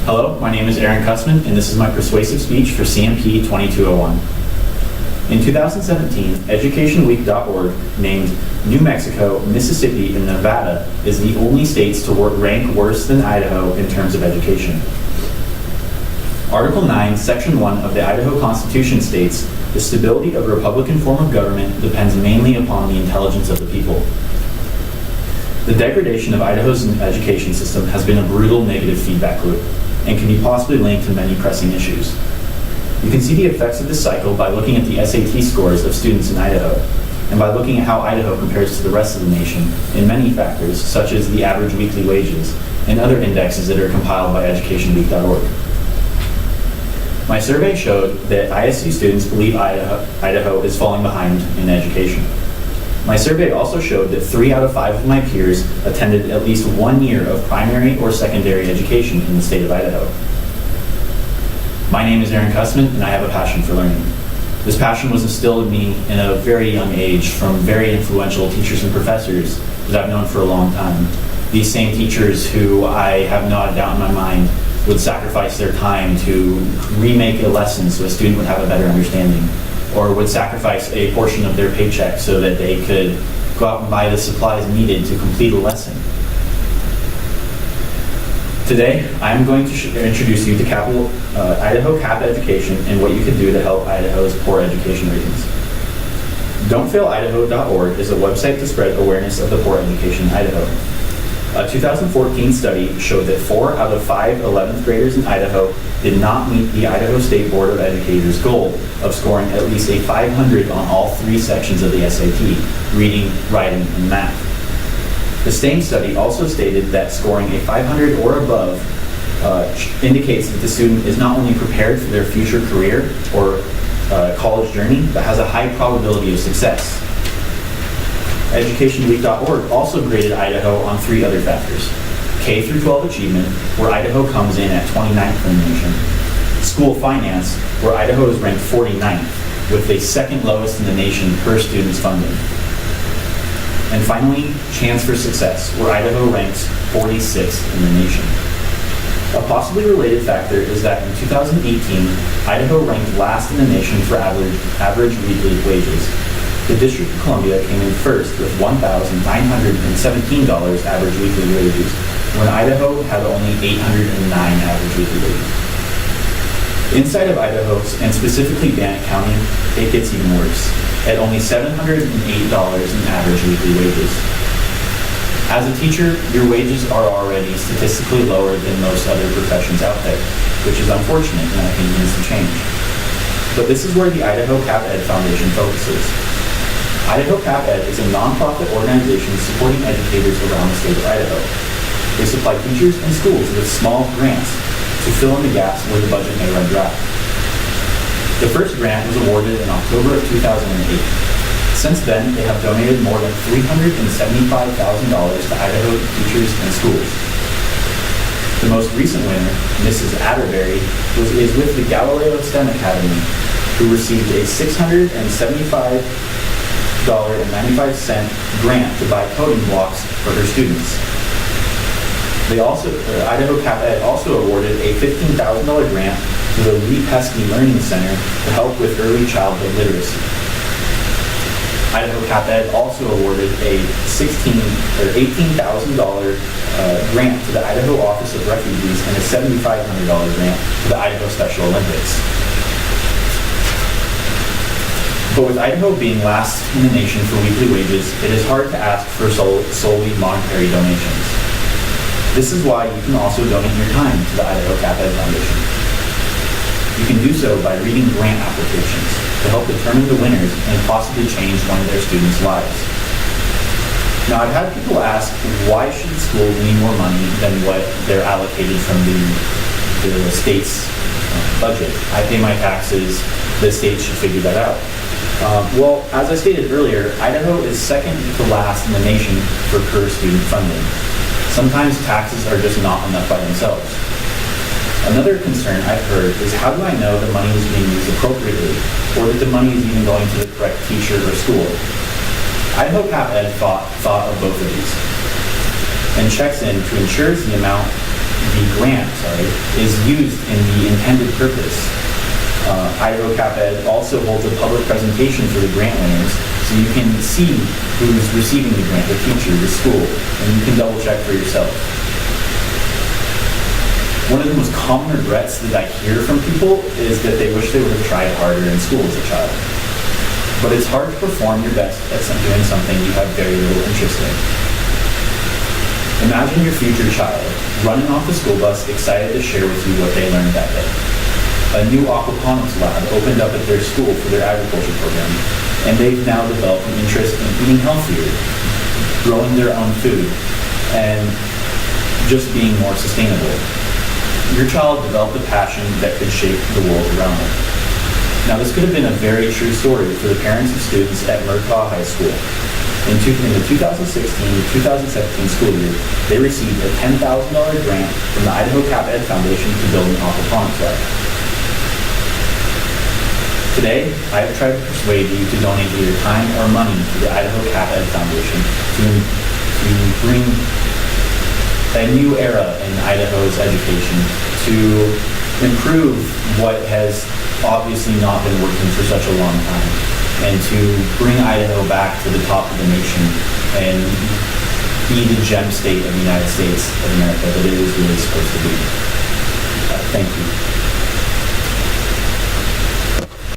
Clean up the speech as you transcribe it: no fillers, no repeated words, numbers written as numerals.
Hello, my name is Kussman, and this is my persuasive speech for CMP 2201. In 2017, EducationWeek.org named New Mexico, Mississippi, and Nevada as the only states to rank worse than Idaho in terms of education. Article 9, Section 1 of the Idaho Constitution states, "The stability of a Republican form of government depends mainly upon the intelligence of the people." The degradation of Idaho's education system has been a brutal negative feedback loop and can be possibly linked to many pressing issues. You can see the effects of this cycle by looking at the SAT scores of students in Idaho, and by looking at how Idaho compares to the rest of the nation in many factors, such as the average weekly wages and other indexes that are compiled by EducationWeek.org. My survey showed that ISU students believe Idaho is falling behind in education. My survey also showed that 3 out of 5 of my peers attended at least 1 year of primary or secondary education in the state of Idaho. My name is Kussman, and I have a passion for learning. This passion was instilled in me in a very young age from very influential teachers and professors that I've known for a long time. These same teachers who I have not a doubt in my mind would sacrifice their time to remake a lesson so a student would have a better understanding, or would sacrifice a portion of their paycheck so that they could go out and buy the supplies needed to complete a lesson. Today, I'm going to introduce you to Idaho CAP education and what you can do to help Idaho's poor education ratings. Don'tFailIdaho.org is a website to spread awareness of the poor education in Idaho. A 2014 study showed that 4 out of 5 11th graders in Idaho did not meet the Idaho State Board of Educators' goal of scoring at least a 500 on all 3 sections of the SAT, reading, writing, and math. The same study also stated that scoring a 500 or above indicates that the student is not only prepared for their future career or college journey, but has a high probability of success. EducationWeek.org also graded Idaho on 3 other factors: K through 12 achievement, where Idaho comes in at 29th in the nation; school finance, where Idaho is ranked 49th, with the 2nd lowest in the nation per student's funding; and finally, chance for success, where Idaho ranks 46th in the nation. A possibly related factor is that in 2018, Idaho ranked last in the nation for average weekly wages. The District of Columbia came in first with $1,917 average weekly wages, when Idaho had only $809 average weekly wages. Inside of Idaho, and specifically Bannock County, it gets even worse, at only $708 in average weekly wages. As a teacher, your wages are already statistically lower than most other professions out there, which is unfortunate and I think needs to change. But this is where the Idaho CAP Ed Foundation focuses. Idaho CAP Ed is a nonprofit organization supporting educators around the state of Idaho. They supply teachers and schools with small grants to fill in the gaps where the budget may run dry. The first grant was awarded in October of 2008. Since then, they have donated more than $375,000 to Idaho teachers and schools. The most recent winner, Mrs. Atterbury, is with the Galileo STEM Academy, who received a $675.95 grant to buy coding blocks for her students. Idaho CAP Ed also awarded a $15,000 grant to the Lee Pesky Learning Center to help with early childhood literacy. Idaho CAP Ed also awarded a $18,000 grant to the Idaho Office of Refugees and a $7,500 grant to the Idaho Special Olympics. But with Idaho being last in the nation for weekly wages, it is hard to ask for solely monetary donations. This is why you can also donate your time to the Idaho CAP Ed Foundation. You can do so by reading grant applications to help determine the winners and possibly change one of their students' lives. Now, I've had people ask, why should schools need more money than what they're allocated from the state's budget? I pay my taxes, the state should figure that out. Well, as I stated earlier, Idaho is second to last in the nation for per student funding. Sometimes taxes are just not enough by themselves. Another concern I've heard is, how do I know the money is being used appropriately, or that the money is even going to the correct teacher or school? Idaho CAP Ed thought of both of these and checks in to ensure the amount grant, is used in the intended purpose. Idaho Cap Ed also holds a public presentation for the grant winners, so you can see who's receiving the grant, the teacher, the school, and you can double check for yourself. One of the most common regrets that I hear from people is that they wish they would have tried harder in school as a child. But it's hard to perform your best at doing something you have very little interest in. Imagine your future child running off the school bus excited to share with you what they learned that day. A new aquaponics lab opened up at their school for their agriculture program, and they've now developed an interest in eating healthier, growing their own food, and just being more sustainable. Your child developed a passion that could shape the world around them. Now, this could have been a very true story for the parents of students at Murtaugh High School. In the 2016-2017 school year, they received a $10,000 grant from the Idaho Cap Ed Foundation to build an aquaponics lab. Today, I have tried to persuade you to donate either time or money to the Idaho Cap Ed Foundation to bring a new era in Idaho's education, to improve what has obviously not been working for such a long time, and to bring Idaho back to the top of the nation and be the gem state of the United States of America that it is really supposed to be. Thank you.